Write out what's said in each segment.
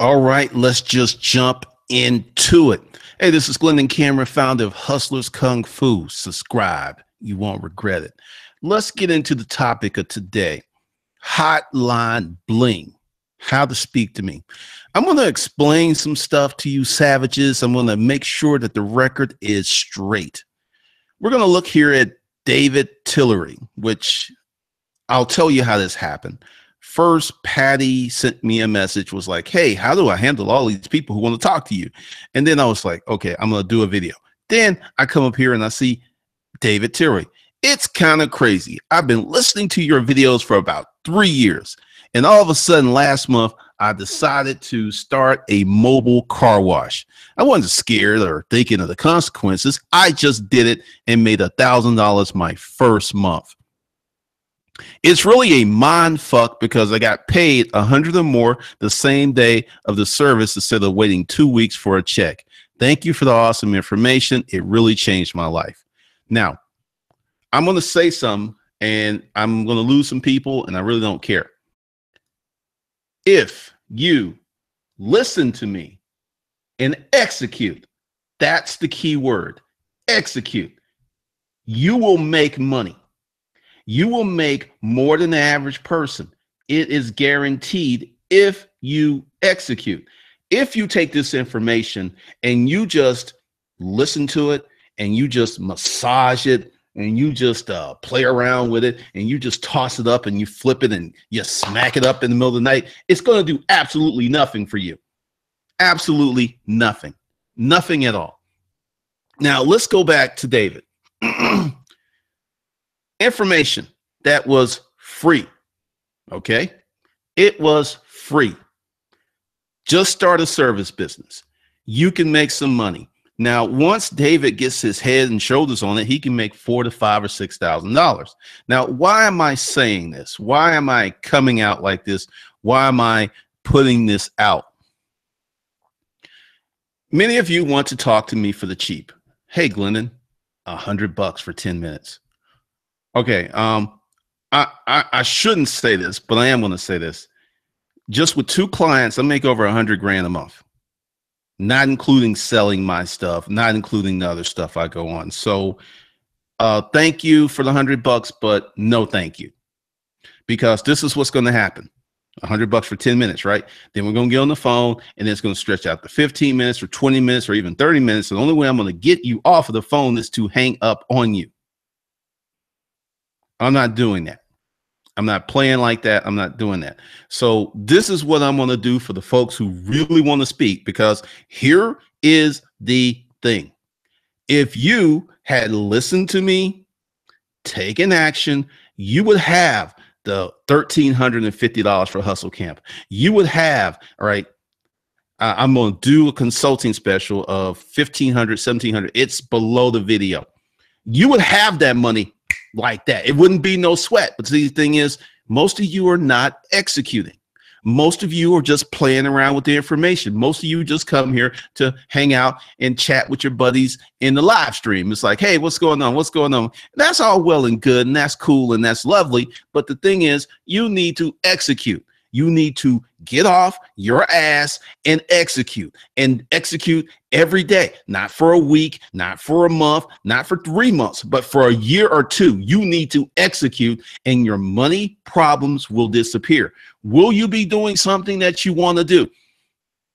All right, let's just jump into it. Hey, this is Glenn Cameron, founder of Hustlers Kung Fu. Subscribe. You won't regret it. Let's get into the topic of today. Hotline Bling. How to speak to me. I'm going to explain some stuff to you savages. I'm going to make sure that the record is straight. We're going to look here at David Tillery, which I'll tell you how this happened. First, Patty sent me a message, was like, hey, how do I handle all these people who want to talk to you? And then I was like, okay, I'm going to do a video. Then I come up here and I see David Tillery. It's kind of crazy. I've been listening to your videos for about 3 years. And all of a sudden last month, I decided to start a mobile car wash. I wasn't scared or thinking of the consequences. I just did it and made $1,000 my first month. It's really a mind fuck because I got paid 100 or more the same day of the service instead of waiting 2 weeks for a check. Thank you for the awesome information. It really changed my life. Now, I'm going to say something and I'm going to lose some people and I really don't care. If you listen to me and execute, that's the key word, execute, you will make money. You will make more than the average person. It is guaranteed if you execute. If you take this information and you just listen to it and you just massage it and you just play around with it and you just toss it up and you flip it and you smack it up in the middle of the night, it's going to do absolutely nothing for you. Absolutely nothing. Nothing at all. Now, let's go back to David. Information that was free. Okay. It was free. Just start a service business. You can make some money. Now, once David gets his head and shoulders on it, he can make $4,000 to $5,000 or $6,000. Now, why am I saying this? Why am I coming out like this? Why am I putting this out? Many of you want to talk to me for the cheap. Hey, Glennon, $100 for 10 minutes. Okay, I shouldn't say this, but I am going to say this. Just with 2 clients, I make over 100 grand a month, not including selling my stuff, not including the other stuff I go on. So thank you for the $100, but no thank you, because this is what's going to happen. $100 for 10 minutes, right? Then we're going to get on the phone and then it's going to stretch out to 15 minutes or 20 minutes or even 30 minutes. The only way I'm going to get you off of the phone is to hang up on you. I'm not doing that. I'm not playing like that. I'm not doing that. So this is what I'm going to do for the folks who really want to speak, because here is the thing. If you had listened to me, taken action, you would have the $1,350 for Hustle Camp. You would have, all right, I'm going to do a consulting special of $1,500, $1,700. It's below the video. You would have that money like that. It wouldn't be no sweat. But the thing is, most of you are not executing. Most of you are just playing around with the information. Most of you just come here to hang out and chat with your buddies in the live stream. It's like, hey, what's going on? What's going on? That's all well and good, and that's cool, and that's lovely. But the thing is, you need to execute. You need to get off your ass and execute every day, not for a week, not for a month, not for 3 months, but for a year or 2. You need to execute and your money problems will disappear. Will you be doing something that you want to do?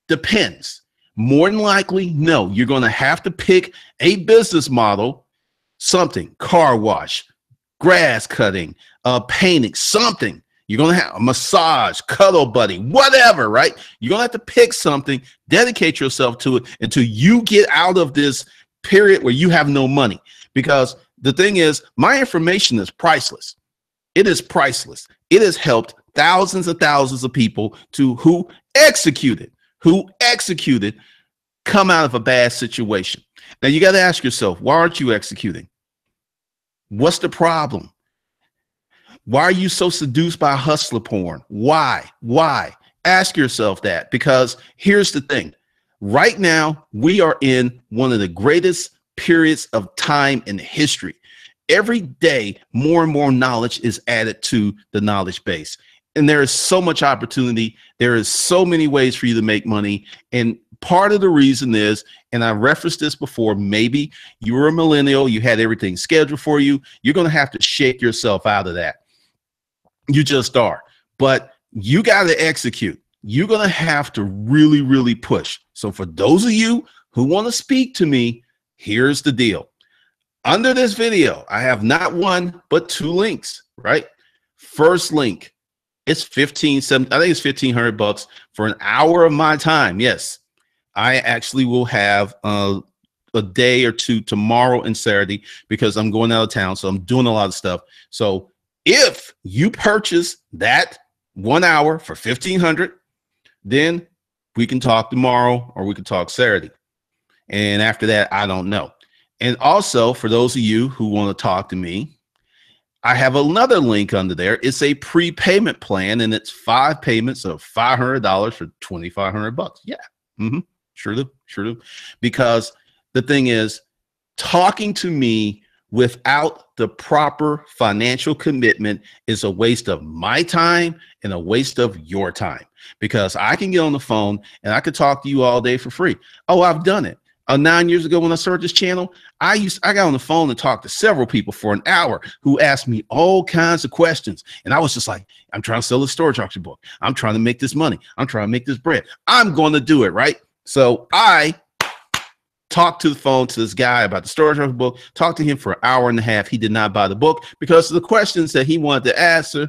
Depends. More than likely, no. You're going to have to pick a business model, something, car wash, grass cutting, painting, something. You're going to have a massage, cuddle buddy, whatever, right? You're going to have to pick something, dedicate yourself to it until you get out of this period where you have no money. Because the thing is, my information is priceless. It is priceless. It has helped thousands of people who executed, come out of a bad situation. Now, you got to ask yourself, why aren't you executing? What's the problem? Why are you so seduced by hustler porn? Why? Ask yourself that, because here's the thing. Right now, we are in one of the greatest periods of time in history. Every day, more and more knowledge is added to the knowledge base. And there is so much opportunity. There is so many ways for you to make money. And part of the reason is, and I referenced this before, maybe you were a millennial, you had everything scheduled for you. You're going to have to shake yourself out of that. You just are. But you got to execute. You're going to have to really, really push. So for those of you who want to speak to me, here's the deal. Under this video, I have not one, but two links, right? First link, it's I think it's $1,500 for an hour of my time. Yes, I actually will have a day or two tomorrow and Saturday because I'm going out of town. So I'm doing a lot of stuff. So if you purchase that 1 hour for $1,500, then we can talk tomorrow or we can talk Saturday. And after that, I don't know. And also for those of you who want to talk to me, I have another link under there. It's a prepayment plan, and it's 5 payments of $500 for $2,500. Yeah, sure do. Because the thing is, talking to me without the proper financial commitment is a waste of my time and a waste of your time. Because I can get on the phone and I could talk to you all day for free. Oh, I've done it. 9 years ago when I started this channel, I got on the phone and talked to several people for an hour who asked me all kinds of questions. And I was just like, I'm trying to sell a storage auction book. I'm trying to make this money. I'm trying to make this bread. I'm going to do it, right? So I talked to the phone to this guy about the storage auction book, talked to him for an hour and a half. He did not buy the book because of the questions that he wanted to answer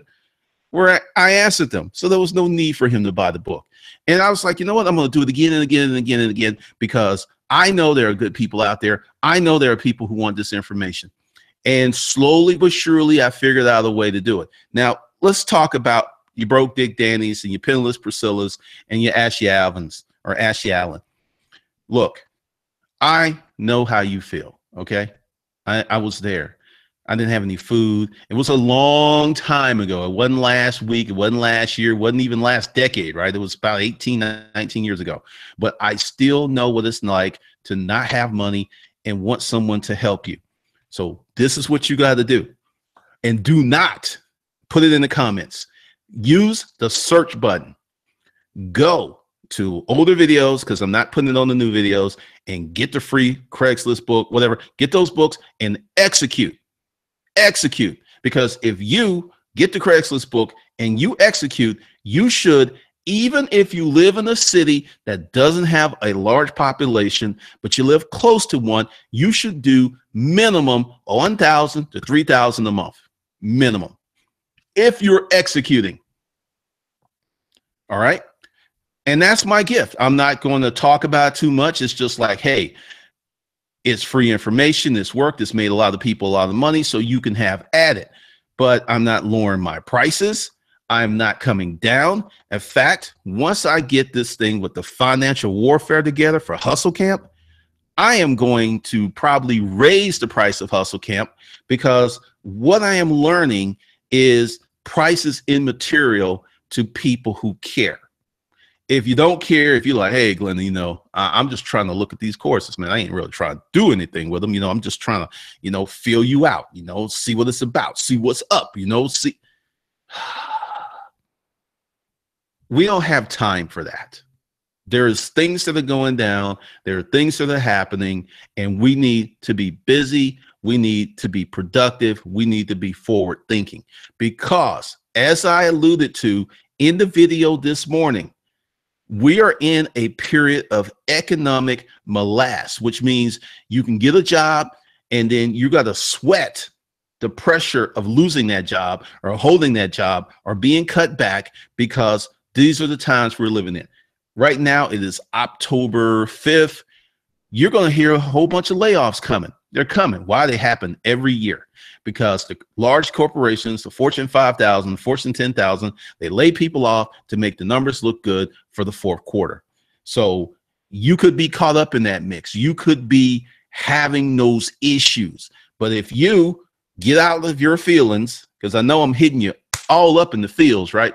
where I answered them. So there was no need for him to buy the book. And I was like, you know what? I'm going to do it again and again and again and again because I know there are good people out there. I know there are people who want this information. And slowly but surely, I figured out a way to do it. Now, let's talk about your broke Dick Danny's and your penniless Priscilla's and your Ashley Alvins or Ashley Allen. Look, I know how you feel, okay? I was there. I didn't have any food. It was a long time ago. It wasn't last week. It wasn't last year. It wasn't even last decade, right? It was about 18, 19 years ago. But I still know what it's like to not have money and want someone to help you. So this is what you got to do. And do not put it in the comments. Use the search button. Go to older videos because I'm not putting it on the new videos and get the free Craigslist book, whatever. Get those books and execute. Execute, because if you get the Craigslist book and you execute, you should, even if you live in a city that doesn't have a large population, but you live close to one, you should do minimum $1,000 to $3,000 a month, minimum, if you're executing. All right. And that's my gift. I'm not going to talk about it too much. It's just like, hey, it's free information. It's worked. It's made a lot of people a lot of money, so you can have at it. But I'm not lowering my prices. I'm not coming down. In fact, once I get this thing with the financial warfare together for Hustle Camp, I am going to probably raise the price of Hustle Camp because what I am learning is prices immaterial to people who care. If you don't care, if you're like, hey, Glenn, you know, I'm just trying to look at these courses, man. I ain't really trying to do anything with them. You know, I'm just trying to, you know, feel you out, you know, see what it's about, see what's up, you know, see. We don't have time for that. There's things that are going down. There are things that are happening, and we need to be busy. We need to be productive. We need to be forward thinking because, as I alluded to in the video this morning, we are in a period of economic morass, which means you can get a job and then you got to sweat the pressure of losing that job or holding that job or being cut back because these are the times we're living in. Right now, it is October 5th. You're going to hear a whole bunch of layoffs coming. They're coming. Why? They happen every year because the large corporations, the Fortune 5,000, Fortune 10,000, they lay people off to make the numbers look good for the fourth quarter. So you could be caught up in that mix. You could be having those issues. But if you get out of your feelings, because I know I'm hitting you all up in the feels, right?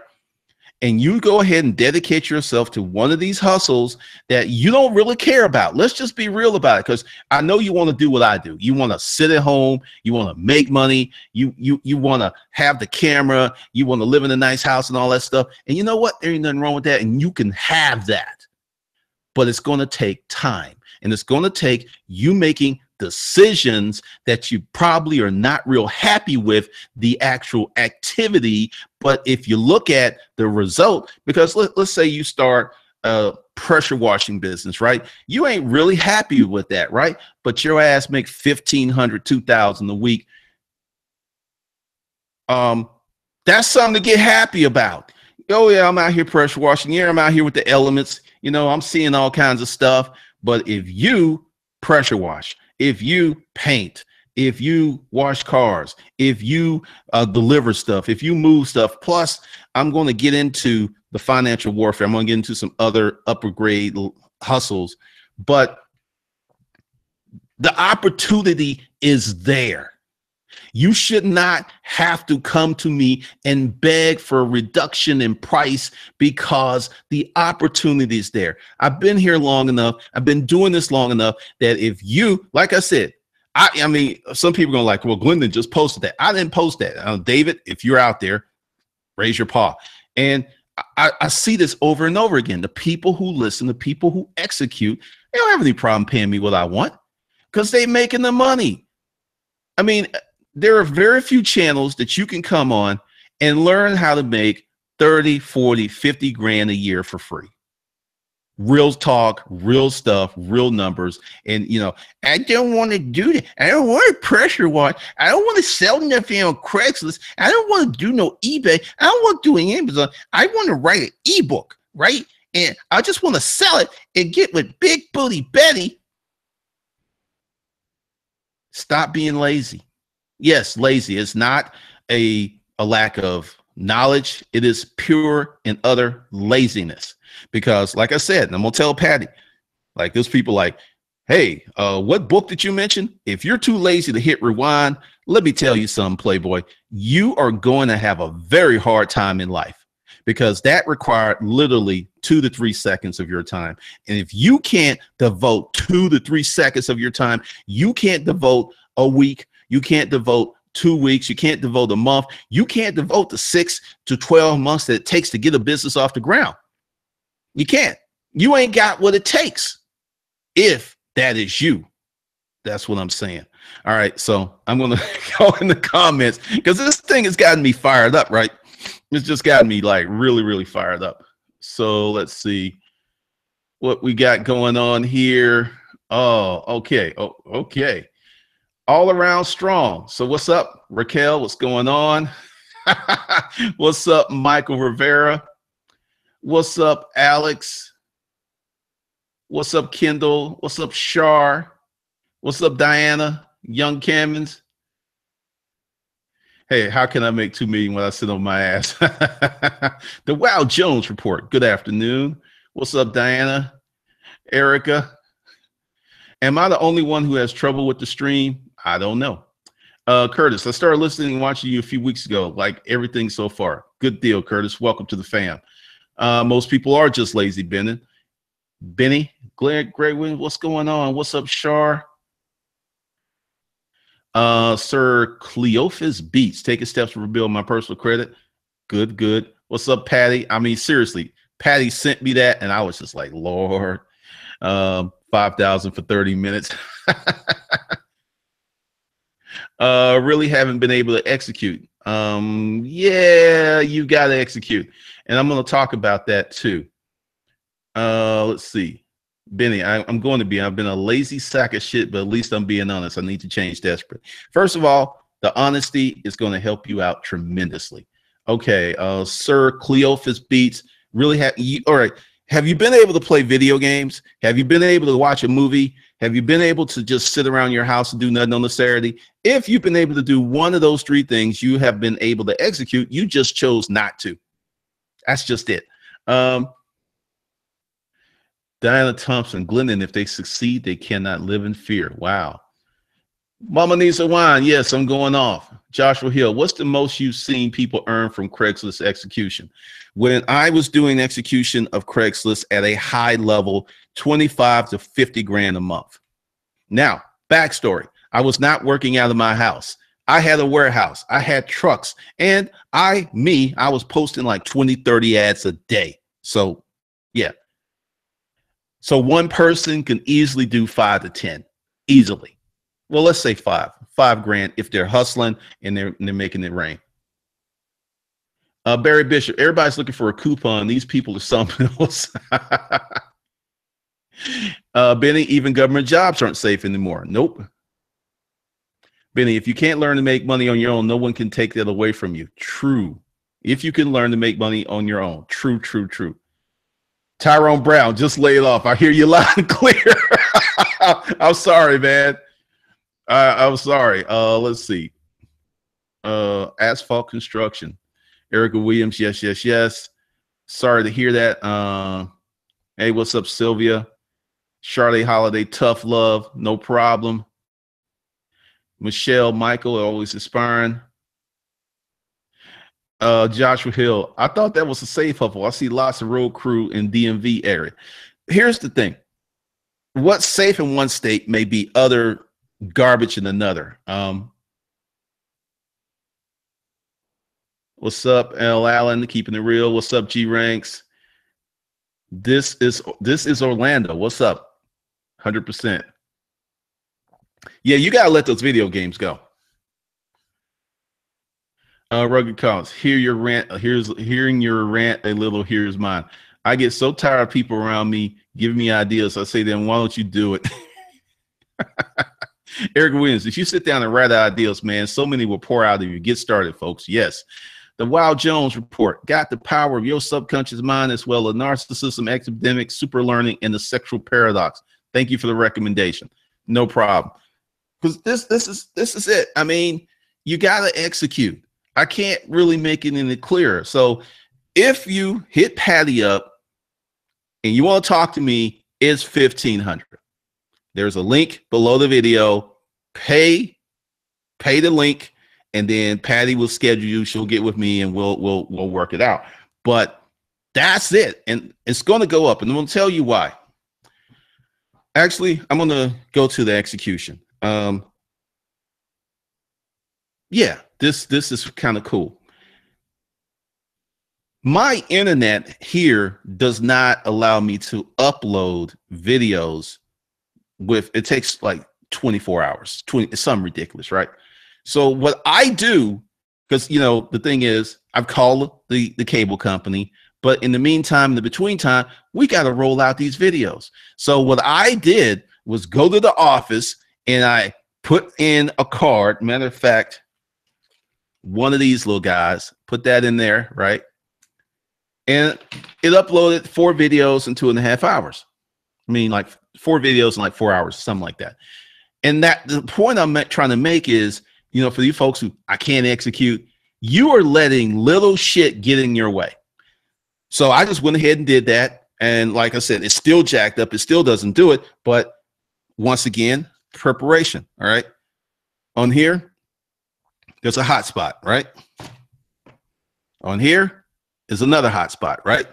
and you go ahead and dedicate yourself to one of these hustles that you don't really care about. Let's just be real about it, because I know you want to do what I do. You want to sit at home, you want to make money, you want to have the camera, you want to live in a nice house and all that stuff. And you know what? There ain't nothing wrong with that, and you can have that. But it's going to take time, and it's going to take you making decisions that you probably are not real happy with the actual activity. But if you look at the result, because let's say you start a pressure washing business, right? You ain't really happy with that, right? But your ass make 1,500, 2,000 a week. That's something to get happy about. Oh yeah, I'm out here pressure washing. Yeah, I'm out here with the elements. You know, I'm seeing all kinds of stuff. But if you pressure wash, if you paint, if you wash cars, if you deliver stuff, if you move stuff, plus I'm going to get into the financial warfare. I'm going to get into some other upper grade hustles, but the opportunity is there. You should not have to come to me and beg for a reduction in price, because the opportunity is there. I've been here long enough. I've been doing this long enough that if you, like I said, I mean, some people are going to like, well, Glendon just posted that. I didn't post that. David, if you're out there, raise your paw. And I see this over and over again. The people who listen, the people who execute, they don't have any problem paying me what I want, because they're making the money. I mean, there are very few channels that you can come on and learn how to make 30, 40, 50 grand a year for free. Real talk, real stuff, real numbers. And, you know, I don't want to do that. I don't want to pressure wash. I don't want to sell nothing on Craigslist. I don't want to do no eBay. I don't want to do Amazon. I want to write an ebook, right? And I just want to sell it and get with Big Booty Betty. Stop being lazy. Yes, lazy is not a lack of knowledge. It is pure and utter laziness. Because like I said, and I'm going to tell Patty, like those people like, hey, what book did you mention? If you're too lazy to hit rewind, let me tell you something, Playboy, you are going to have a very hard time in life, because that required literally 2 to 3 seconds of your time. And if you can't devote 2 to 3 seconds of your time, you can't devote a week. You can't devote 2 weeks. You can't devote a month. You can't devote the 6 to 12 months that it takes to get a business off the ground. You can't. You ain't got what it takes, if that is you. That's what I'm saying. All right. So I'm going to go in the comments, because this thing has gotten me fired up, right? It's just gotten me like really, really fired up. So let's see what we got going on here. Oh, okay. Oh, okay. All around strong. So what's up, Raquel? What's going on? What's up, Michael Rivera? What's up, Alex? What's up, Kendall? What's up, Shar? What's up, Diana? Young Cammons? Hey, how can I make 2 million when I sit on my ass? The Wow Jones Report. Good afternoon. What's up, Diana? Erica? Am I the only one who has trouble with the stream? I don't know. Curtis, I started listening and watching you a few weeks ago. Like everything so far. Good deal, Curtis. Welcome to the fam. Most people are just lazy, Benny. Greg, what's going on? What's up, Shar? Sir Cleophas Beats, taking steps to rebuild my personal credit. Good, good. What's up, Patty? I mean, seriously, Patty sent me that, and I was just like, Lord, 5,000 for 30 minutes. Really haven't been able to execute. Yeah, you got to execute. And I'm going to talk about that too. Let's see. Benny, I'm going to be. I've been a lazy sack of shit, but at least I'm being honest. I need to change desperate. First of all, the honesty is going to help you out tremendously. Okay, Sir Cleophas Beats, really all right. Have you been able to play video games? Have you been able to watch a movie? Have you been able to just sit around your house and do nothing on a Saturday? If you've been able to do one of those 3 things, you have been able to execute. You just chose not to. That's just it. Diana Thompson, Glendon, if they succeed, they cannot live in fear. Wow. Mama needs a wine. Yes, I'm going off. Joshua Hill, what's the most you've seen people earn from Craigslist execution? When I was doing execution of Craigslist at a high level, 25 to 50 grand a month. Now, backstory. I was not working out of my house. I had a warehouse. I had trucks. And I was posting like 20, 30 ads a day. So, yeah. So one person can easily do 5 to 10. Easily. Well, let's say 5 grand if they're hustling and they're making it rain. Barry Bishop, everybody's looking for a coupon. These people are something else. Benny, even government jobs aren't safe anymore. Nope. Benny, if you can't learn to make money on your own, no one can take that away from you. True. If you can learn to make money on your own. True, true, true. Tyrone Brown, just lay it off. I hear you loud and clear. I'm sorry, man. I'm sorry. Let's see. Asphalt construction. Erica Williams, yes, yes, yes. Sorry to hear that. Hey, what's up, Sylvia? Charlotte Holiday, tough love, no problem. Michelle Michael, always inspiring. Joshua Hill, I thought that was a safe hustle. I see lots of road crew in DMV area. Here's the thing. What's safe in one state may be other garbage in another. What's up, L. Allen, keeping it real? What's up, G Ranks? This is Orlando. What's up? 100%. Yeah, you gotta let those video games go. Rugged Collins, hear your rant. Hearing your rant a little. Here's mine. I get so tired of people around me giving me ideas. I say, then why don't you do it? Eric Williams, if you sit down and write ideas, man, so many will pour out of you. Get started, folks. Yes. The Wild Jones report got the power of your subconscious mind as well as narcissism, epidemic, super learning, and the sexual paradox. Thank you for the recommendation. No problem. Because this is it. I mean, you got to execute. I can't really make it any clearer. So if you hit Patty up and you want to talk to me, it's $1,500. There's a link below the video. Pay the link, and then Patty will schedule you. She'll get with me, and we'll work it out. But that's it, and it's going to go up, and I'm going to tell you why. Actually, I'm going to go to the execution. Yeah, this is kind of cool. My internet here does not allow me to upload videos with, it takes like 24 hours, it's something ridiculous, right? So what I do, because, you know, the thing is, I've called the cable company, but in the meantime, in the between time, we got to roll out these videos. So what I did was go to the office and I put in a card. Matter of fact, one of these little guys, put that in there, right? And it uploaded 4 videos in 2.5 hours. I mean, like 4 videos in like 4 hours, something like that. And that the point I'm trying to make is, you know, for you folks who I can't execute, you are letting little shit get in your way. So I just went ahead and did that. And like I said, it's still jacked up. It still doesn't do it. But once again, preparation. All right. On here, there's a hotspot, right? On here is another hotspot, right?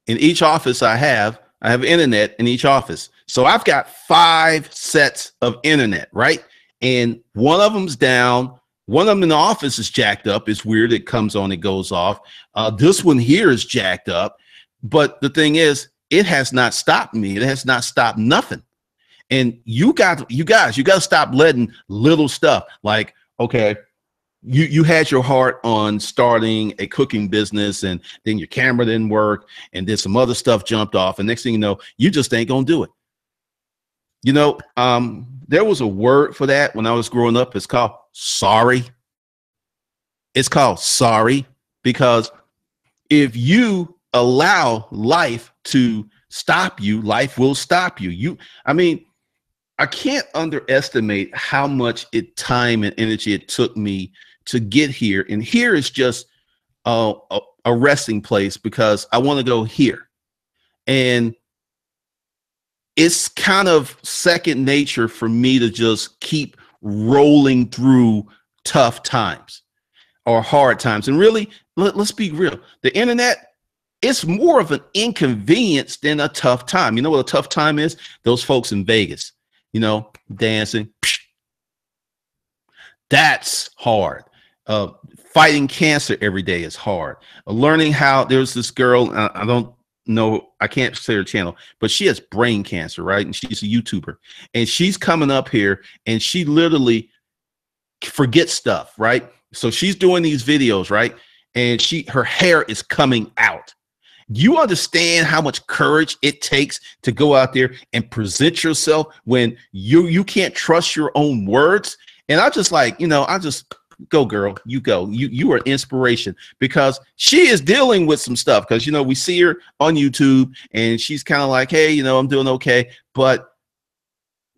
In each office I have internet in each office. So I've got 5 sets of internet, right? And one of them's down. One of them in the office is jacked up. It's weird. It comes on, it goes off. This one here is jacked up. But the thing is, it has not stopped me. It has not stopped nothing. And you guys, you got to stop letting little stuff like, okay, you had your heart on starting a cooking business, and then your camera didn't work, and then some other stuff jumped off, and next thing you know, you just ain't gonna do it. You know, there was a word for that when I was growing up. It's called sorry. It's called sorry, because if you allow life to stop you, life will stop you. I mean, I can't underestimate how much time and energy it took me to get here. And here is just a resting place because I want to go here. And it's kind of second nature for me to just keep rolling through tough times or hard times. And really, let's be real. The internet, it's more of an inconvenience than a tough time. You know what a tough time is? Those folks in Vegas, you know, dancing. That's hard. Fighting cancer every day is hard. Learning how there's this girl, I don't know, I can't say her channel, but she has brain cancer, right? And she's a YouTuber, and she's coming up here and she literally forgets stuff, right? So she's doing these videos, right? And her hair is coming out. You understand how much courage it takes to go out there and present yourself when you can't trust your own words? And I just like, you know, I just go, girl, you go. You are inspiration, because she is dealing with some stuff. Because, you know, we see her on YouTube and she's kind of like, hey, you know, I'm doing okay. But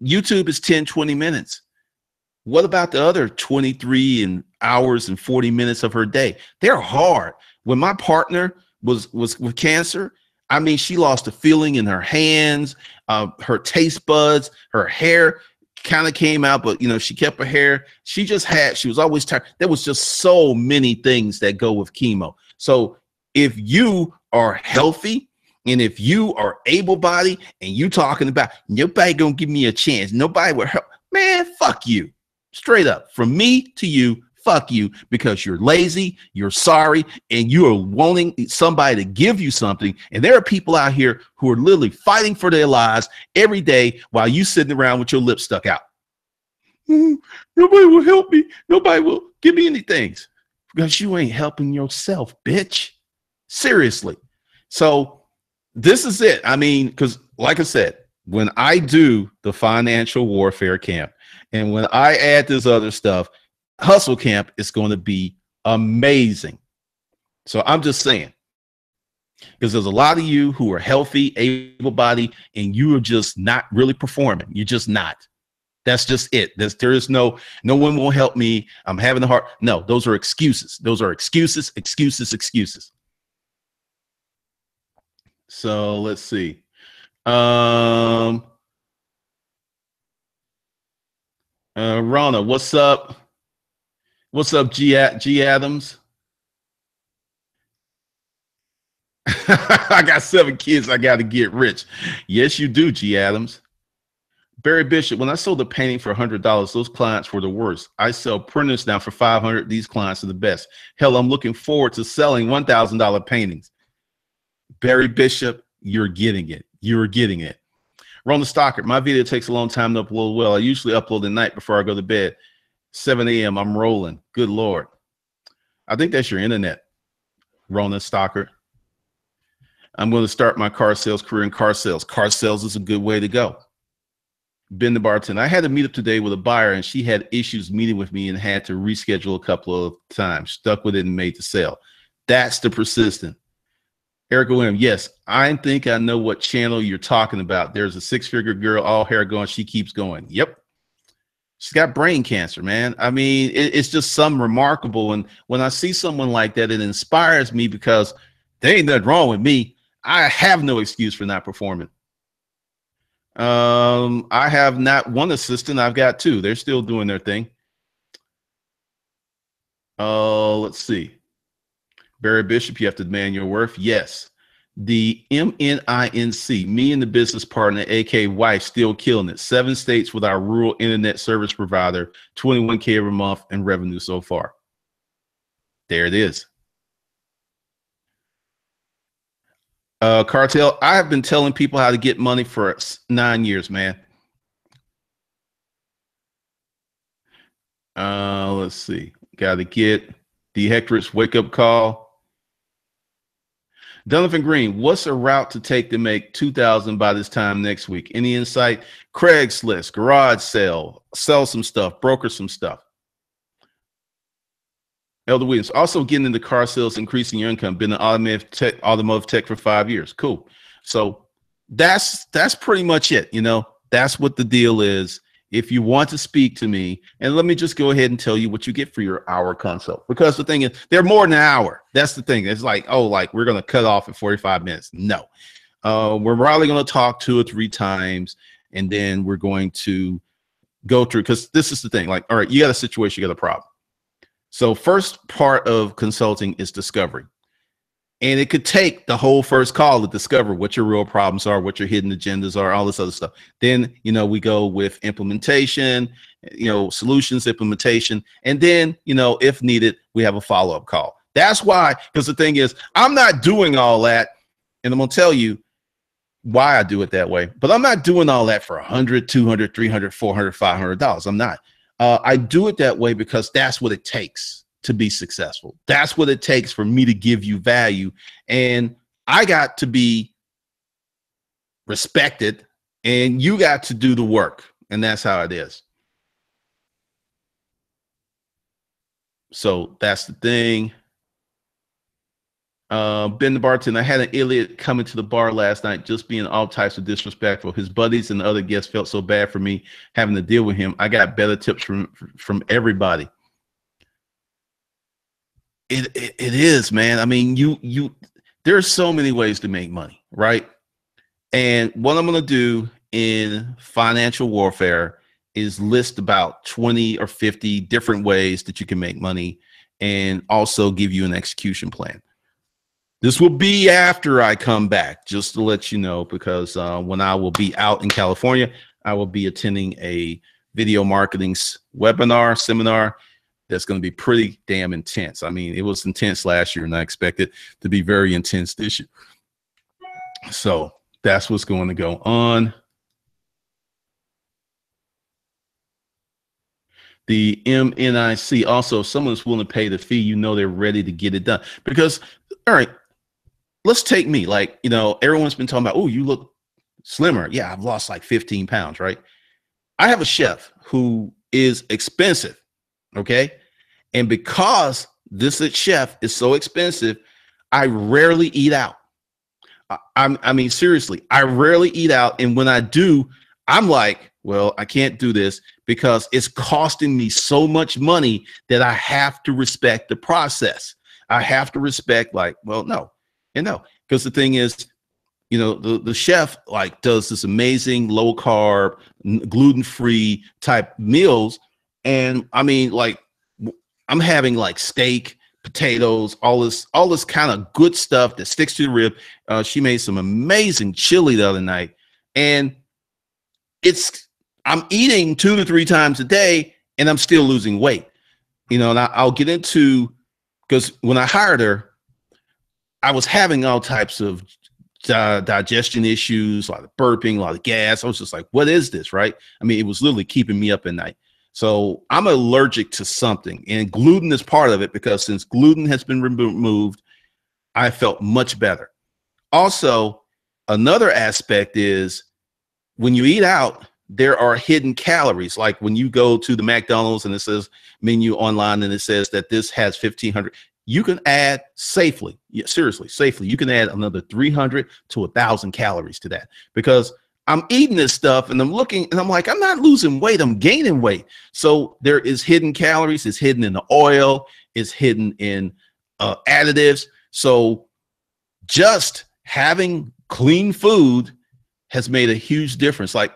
YouTube is 10, 20 minutes. What about the other 23 hours and 40 minutes of her day? They're hard. When my partner was with cancer, I mean, she lost a feeling in her hands, her taste buds, her hair kind of came out, but you know, she kept her hair. She was always tired. There was just so many things that go with chemo. So if you are healthy and if you are able-bodied and you talking about nobody gonna give me a chance, nobody will help, man, fuck you. Straight up, from me to you, fuck you, because you're lazy, you're sorry, and you are wanting somebody to give you something. And there are people out here who are literally fighting for their lives every day while you sitting around with your lips stuck out. Nobody will help me. Nobody will give me anything, because you ain't helping yourself, bitch. Seriously. So this is it. I mean, because like I said, when I do the financial warfare camp, and when I add this other stuff, Hustle Camp is going to be amazing. So I'm just saying, because there's a lot of you who are healthy, able-bodied, and you are just not really performing. You're just not. That's just it. There is no one will help me. I'm having a heart. No, those are excuses. Those are excuses, excuses, excuses. So let's see. Rona, what's up? What's up, G Adams? I got 7 kids. I got to get rich. Yes, you do, G Adams. Barry Bishop, when I sold the painting for $100, those clients were the worst. I sell printers now for $500. These clients are the best. Hell, I'm looking forward to selling $1,000 paintings. Barry Bishop, you're getting it. You're getting it. Rona Stockard, my video takes a long time to upload. Well, I usually upload at night before I go to bed. 7 a.m. I'm rolling. Good Lord. I think that's your internet, Rona Stockard. I'm going to start my car sales career in car sales. Car sales is a good way to go. Ben the bartender. I had a meetup today with a buyer, and she had issues meeting with me and had to reschedule a couple of times. Stuck with it and made the sale. That's the persistent. Erica Williams, yes, I think I know what channel you're talking about. There's a 6-figure girl, all hair going. She keeps going. Yep. She's got brain cancer, man. I mean, it's just something remarkable. And when I see someone like that, it inspires me, because there ain't nothing wrong with me. I have no excuse for not performing. I have not one assistant. I've got 2. They're still doing their thing. Let's see. Barry Bishop, you have to demand your worth. Yes. The MNINC, me and the business partner, aka wife, still killing it. 7 states with our rural internet service provider, 21K every month in revenue so far. There it is. Cartel, I have been telling people how to get money for 9 years, man. Let's see. Got to get the Hector's wake up call. Donovan Green, what's a route to take to make 2,000 by this time next week? Any insight? Craigslist, garage sale, sell some stuff, broker some stuff. Elder Williams, also getting into car sales, increasing your income. Been in automotive tech for 5 years. Cool. So that's pretty much it. You know, that's what the deal is. If you want to speak to me, and let me just go ahead and tell you what you get for your hour consult, because the thing is, they're more than an hour. That's the thing. It's like, oh, like we're going to cut off at 45 minutes. No, we're probably going to talk 2 or 3 times, and then we're going to go through, because this is the thing. Like, all right, you got a situation, you got a problem. So first part of consulting is discovery. And it could take the whole first call to discover what your real problems are, what your hidden agendas are, all this other stuff. Then, we go with implementation, solutions implementation. And then, if needed, we have a follow-up call. That's why, because the thing is, I'm not doing all that. And I'm going to tell you why I do it that way. But I'm not doing all that for $100, $200, $300, $400, $500. I'm not. I do it that way because that's what it takes to be successful. That's what it takes for me to give you value. And I got to be respected and you got to do the work. And that's how it is. So that's the thing. Ben the bartender, I had an idiot coming to the bar last night, just being all types of disrespectful. His buddies and the other guests felt so bad for me having to deal with him. I got better tips from everybody. It is, man. I mean, there's so many ways to make money, right? And what I'm going to do in financial warfare is list about 20 or 50 different ways that you can make money and also give you an execution plan. This will be after I come back, just to let you know, because when I will be out in California, I will be attending a video marketing seminar that's going to be pretty damn intense. I mean, it was intense last year, and I expect it to be very intense this year. So that's what's going to go on. The MNIC, also, if someone's willing to pay the fee, they're ready to get it done. Because, all right, let's take me. Like, everyone's been talking about, oh, you look slimmer. Yeah, I've lost like 15 pounds, right? I have a chef who is expensive. Okay. And because this chef is so expensive, I rarely eat out. I mean, seriously, I rarely eat out. And when I do, I'm like, well, I can't do this because it's costing me so much money that I have to respect the process. I have to respect, like, well, no, because the thing is, the chef like does this amazing low carb, gluten-free type meals. And I mean, like, I'm having like steak, potatoes, all this kind of good stuff that sticks to the rib. She made some amazing chili the other night, and I'm eating 2 to 3 times a day and I'm still losing weight, and I'll get into, because when I hired her, I was having all types of digestion issues, a lot of burping, a lot of gas. I was just like, what is this? Right. I mean, it was literally keeping me up at night. So I'm allergic to something, and gluten is part of it, because since gluten has been removed, I felt much better. Also, another aspect is when you eat out, there are hidden calories. Like when you go to the McDonald's and it says menu online and it says that this has 1,500, you can add safely, seriously, safely, you can add another 300 to 1,000 calories to that, because I'm eating this stuff and I'm looking and I'm like, I'm not losing weight, I'm gaining weight. So there is hidden calories, it's hidden in the oil, it's hidden in additives. So just having clean food has made a huge difference. Like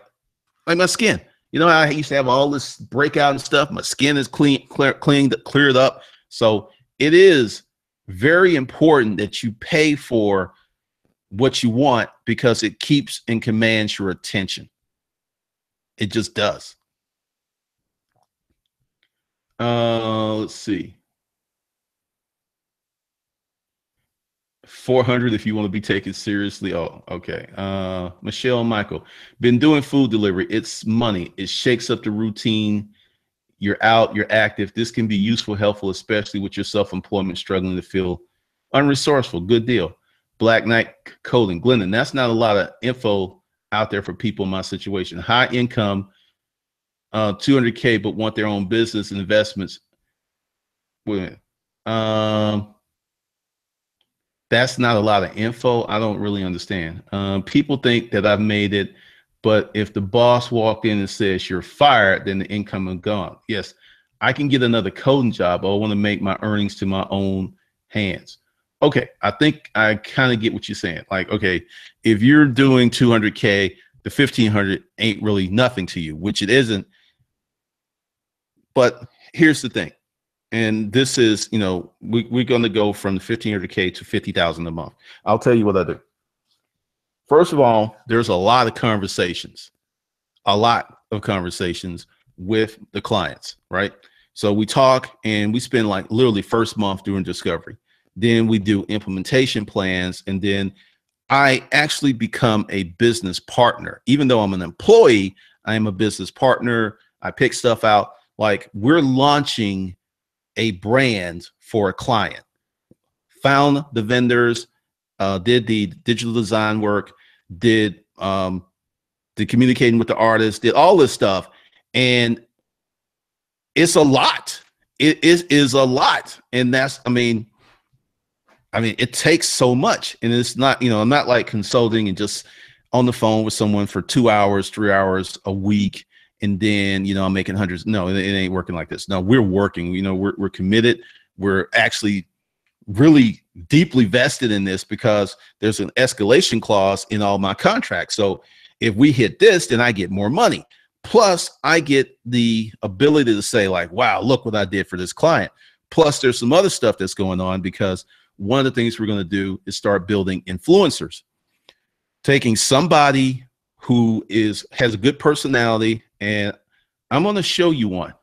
my skin, I used to have all this breakout and stuff. My skin is cleared up. So it is very important that you pay for what you want, because it keeps and commands your attention. It just does. Let's see. 400 if you want to be taken seriously. Oh, okay. Michelle Michael, been doing food delivery. It's money. It shakes up the routine. You're out, you're active. This can be useful, helpful, especially with your self-employment, struggling to feel unresourceful. Good deal. Black Knight Coding. Glendon, that's not a lot of info out there for people in my situation. High income, 200K, but want their own business and investments. Wait a minute. That's not a lot of info. I don't really understand. People think that I've made it, but if the boss walked in and says you're fired, then the income is gone. Yes, I can get another coding job, but I want to make my earnings to my own hands. Okay, I think I kind of get what you're saying. Like, okay, if you're doing 200K, the 1,500 ain't really nothing to you, which it isn't. But here's the thing. And this is, we're going to go from 1,500K to 50,000 a month. I'll tell you what I do. First of all, there's a lot of conversations, with the clients, right? So we talk and we spend like literally first month doing discovery. Then we do implementation plans. And then I actually become a business partner. Even though I'm an employee, I am a business partner. I pick stuff out. Like we're launching a brand for a client, found the vendors, did the digital design work, did the communicating with the artist, did all this stuff. And it's a lot. It is a lot. And that's, I mean, it takes so much. And it's not, I'm not like consulting and just on the phone with someone for 2 hours, 3 hours a week. And then, I'm making hundreds. No, it ain't working like this. No, we're working, we're committed. We're actually really deeply vested in this because there's an escalation clause in all my contracts. So if we hit this, then I get more money. Plus I get the ability to say like, wow, look what I did for this client. Plus there's some other stuff that's going on because one of the things we're going to do is start building influencers, taking somebody who has a good personality. And I'm going to show you one.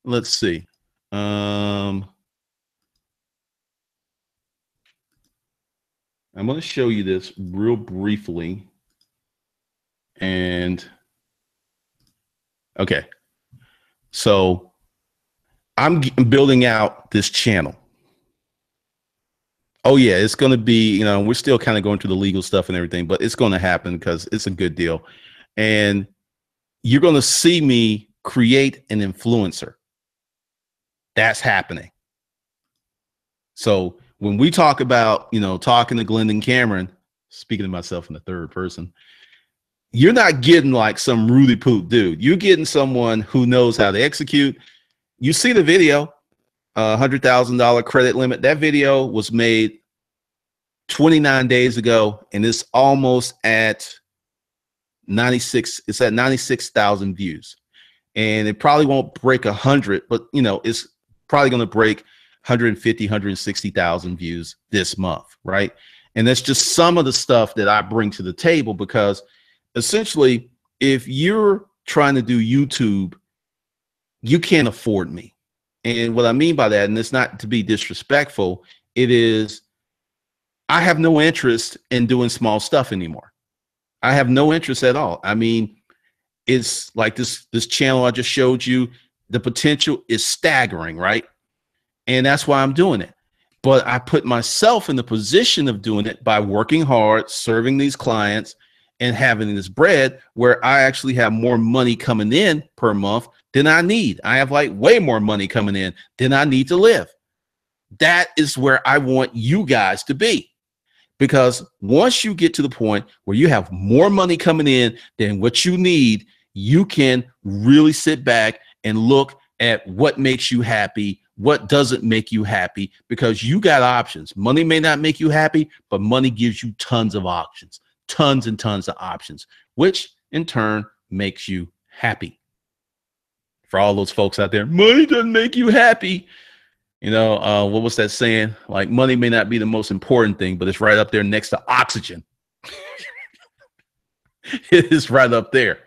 Let's see. I'm going to show you this real briefly. And okay, so I'm building out this channel. Oh yeah, it's going to be, we're still kind of going through the legal stuff and everything, but it's going to happen because it's a good deal. And you're going to see me create an influencer. That's happening. So when we talk about, talking to Glendon Cameron, speaking to myself in the third person, you're not getting like some Rudy Poot dude. You're getting someone who knows how to execute. You see the video, $100,000 credit limit. That video was made 29 days ago, and it's almost at 96. It's at 96,000 views, and it probably won't break 100, but it's probably going to break 150, 160,000 views this month, right? And that's just some of the stuff that I bring to the table because essentially, if you're trying to do YouTube, you can't afford me. And what I mean by that, and it's not to be disrespectful, it is I have no interest in doing small stuff anymore. I have no interest at all. I mean, it's like this channel I just showed you, the potential is staggering, right? And that's why I'm doing it. But I put myself in the position of doing it by working hard, serving these clients, and having this bread where I actually have more money coming in per month than I need. I have like way more money coming in than I need to live. That is where I want you guys to be. Because once you get to the point where you have more money coming in than what you need, you can really sit back and look at what makes you happy, what doesn't make you happy, because you got options. Money may not make you happy, but money gives you tons of options, tons and tons of options, which in turn makes you happy. For all those folks out there, money doesn't make you happy. What was that saying? Like, money may not be the most important thing, but it's right up there next to oxygen. It is right up there.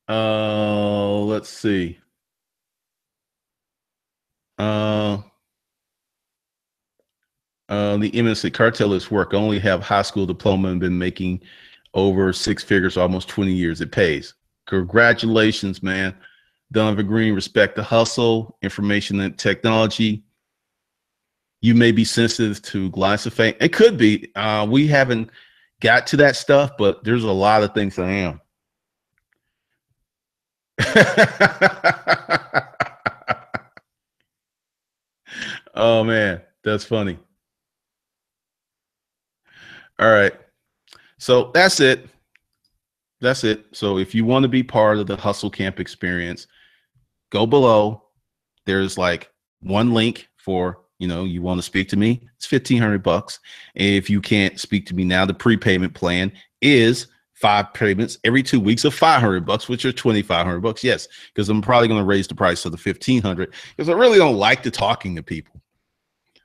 Let's see. The MNC cartelists work. Only have high school diploma and been making over 6 figures almost 20 years. It pays. Congratulations, man. Donovan Green, respect the hustle, information and technology. You may be sensitive to glyphosate. It could be. We haven't got to that stuff, but there's a lot of things I am. Oh man, that's funny. All right. So that's it. That's it. So if you want to be part of the Hustle Camp experience, go below. There's like one link for, you want to speak to me. It's $1,500. If you can't speak to me now, the prepayment plan is 5 payments every 2 weeks of $500, which are $2,500. Yes, because I'm probably going to raise the price of the 1,500 because I really don't like to talking to people.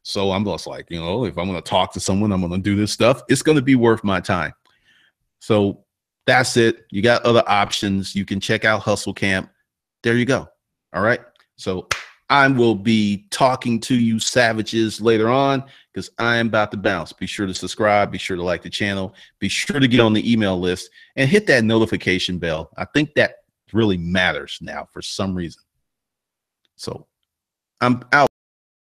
So I'm just like, you know, if I'm going to talk to someone, I'm going to do this stuff. It's going to be worth my time. So that's it. You got other options. You can check out Hustle Camp. There you go. All right. So I will be talking to you savages later on because I am about to bounce. Be sure to subscribe. Be sure to like the channel. Be sure to get on the email list and hit that notification bell. I think that really matters now for some reason. So I'm out.